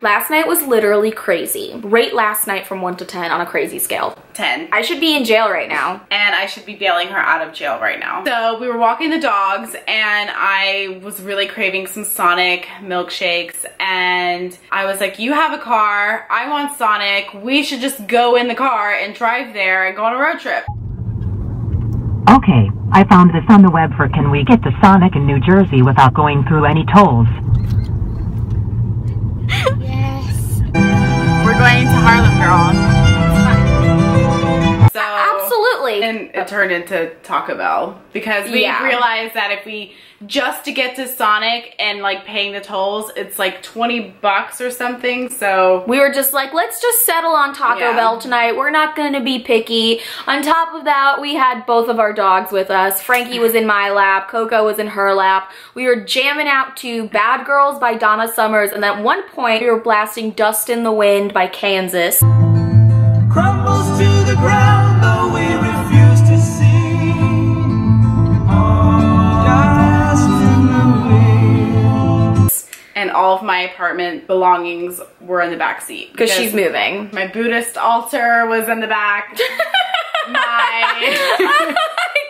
Last night was literally crazy. Rate last night from 1 to 10 on a crazy scale. 10. I should be in jail right now. And I should be bailing her out of jail right now. So we were walking the dogs and I was really craving some Sonic milkshakes, and I was like, you have a car, I want Sonic, we should just go in the car and drive there and go on a road trip. Okay, I found this on the web for can we get to Sonic in New Jersey without going through any tolls? Yes. We're going to Harlem, girl. So, absolutely. And it turned into Taco Bell because we realized that if we just to get to Sonic and like paying the tolls, it's like 20 bucks or something. So we were just like, let's just settle on Taco Bell tonight. We're not gonna be picky. On top of that, we had both of our dogs with us. Frankie was in my lap, Coco was in her lap. We were jamming out to Bad Girls by Donna Summers, and at one point we were blasting Dust in the Wind by Kansas. Crumbles to the ground, though we refuse to see. And all of my apartment belongings were in the back seat. Because she's moving. My Buddhist altar was in the back. Oh my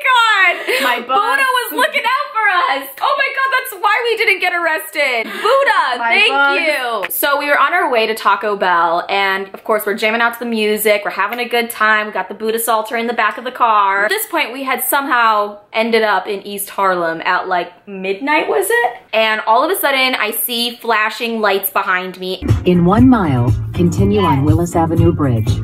god! My books. Buddha was looking out for us! Oh my god, that's why we didn't get arrested! Buddha, thank you! So we were on our way to Taco Bell, and of course we're jamming out to the music, we're having a good time, we got the Buddhist altar in the back of the car. At this point we had somehow ended up in East Harlem at like midnight, was it? And all of a sudden I see flashing lights behind me. In 1 mile, continue on Willis Avenue Bridge.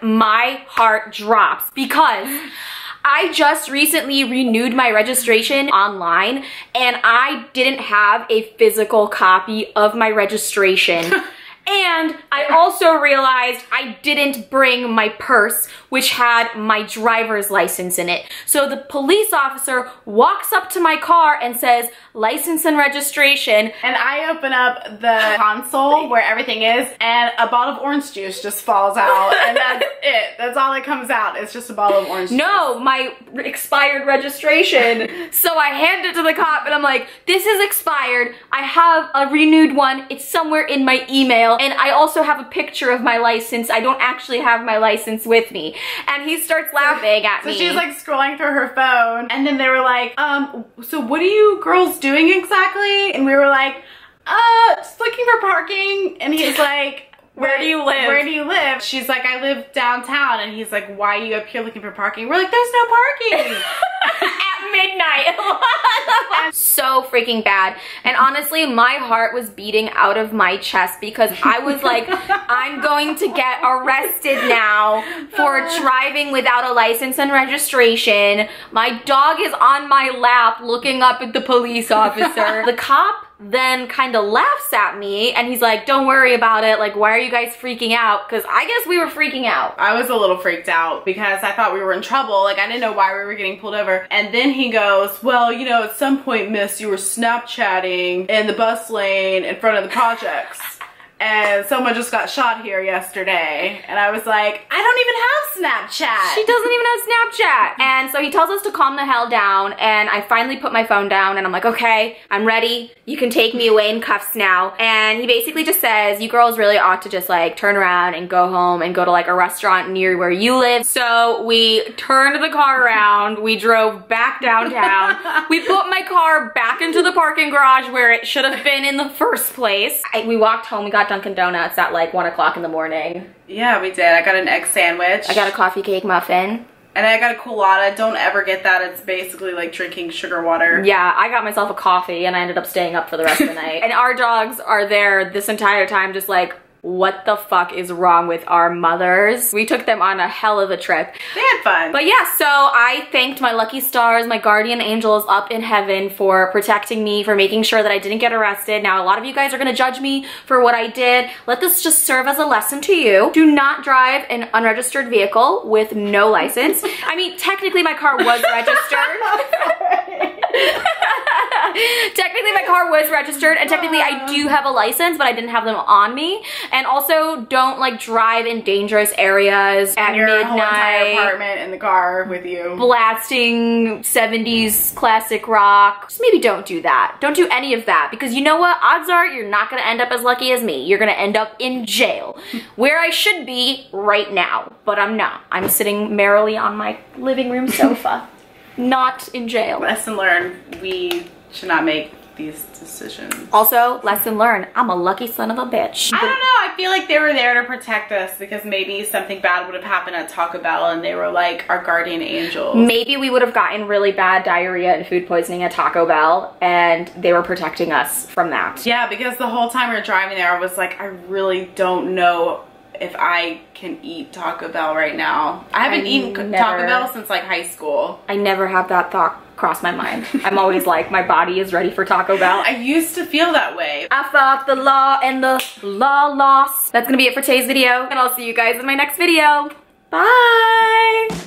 My heart drops because I just recently renewed my registration online and I didn't have a physical copy of my registration. And I also realized I didn't bring my purse, which had my driver's license in it. So the police officer walks up to my car and says, license and registration. And I open up the console where everything is, and a bottle of orange juice just falls out. And that's it. That's all that comes out. It's just a bottle of orange juice. No, my expired registration. So I hand it to the cop and I'm like, this is expired. I have a renewed one. It's somewhere in my email. And I also have a picture of my license. I don't actually have my license with me. And he starts laughing at me. So she's like scrolling through her phone, and then they were like, so what are you girls doing exactly? And we were like, just looking for parking. And he's like, where do you live? Where do you live? She's like, I live downtown. And he's like, why are you up here looking for parking? We're like, there's no parking. At midnight. So freaking bad. And honestly, my heart was beating out of my chest because I was like, I'm going to get arrested now for driving without a license and registration. My dog is on my lap looking up at the police officer. The cop then kind of laughs at me and he's like, don't worry about it, like, why are you guys freaking out? Because I guess we were freaking out. I was a little freaked out because I thought we were in trouble. Like, I didn't know why we were getting pulled over. And then he goes, well, you know, at some point, miss, you were Snapchatting in the bus lane in front of the projects. And someone just got shot here yesterday. And I was like, I don't even have Snapchat. She doesn't even have Snapchat. And so he tells us to calm the hell down. And I finally put my phone down and I'm like, okay, I'm ready. You can take me away in cuffs now. And he basically just says, you girls really ought to just like turn around and go home and go to like a restaurant near where you live. So we turned the car around. We drove back downtown. We put my car back into the parking garage where it should have been in the first place. We walked home. We got Dunkin' Donuts at like 1 o'clock in the morning. Yeah, we did. I got an egg sandwich. I got a coffee cake muffin. And I got a colada. Don't ever get that. It's basically like drinking sugar water. Yeah, I got myself a coffee and I ended up staying up for the rest of the night. And our dogs are there this entire time just like, what the fuck is wrong with our mothers? We took them on a hell of a trip. They had fun. But yeah, so I thanked my lucky stars, my guardian angels up in heaven for protecting me, for making sure that I didn't get arrested. Now, a lot of you guys are gonna judge me for what I did. Let this just serve as a lesson to you. Do not drive an unregistered vehicle with no license. I mean, technically my car was registered. Technically my car was registered, and technically I do have a license, but I didn't have them on me. And also don't like drive in dangerous areas at Your midnight. whole entire apartment in the car with you. Blasting 70s classic rock. Just maybe don't do that. Don't do any of that, because you know what? Odds are you're not gonna end up as lucky as me. You're gonna end up in jail, where I should be right now, but I'm not. I'm sitting merrily on my living room sofa, not in jail. Lesson learned, we should not make these decisions. Also, lesson learned, I'm a lucky son of a bitch. I don't know, I feel like they were there to protect us because maybe something bad would have happened at Taco Bell and they were like our guardian angels. Maybe we would have gotten really bad diarrhea and food poisoning at Taco Bell, and they were protecting us from that. Yeah, because the whole time we were driving there, I was like, I really don't know if I can eat Taco Bell right now. I haven't eaten Taco Bell since like high school. I never have that thought cross my mind. I'm always like, my body is ready for Taco Bell. I used to feel that way. I fought the law and the law lost. That's gonna be it for today's video, and I'll see you guys in my next video. Bye!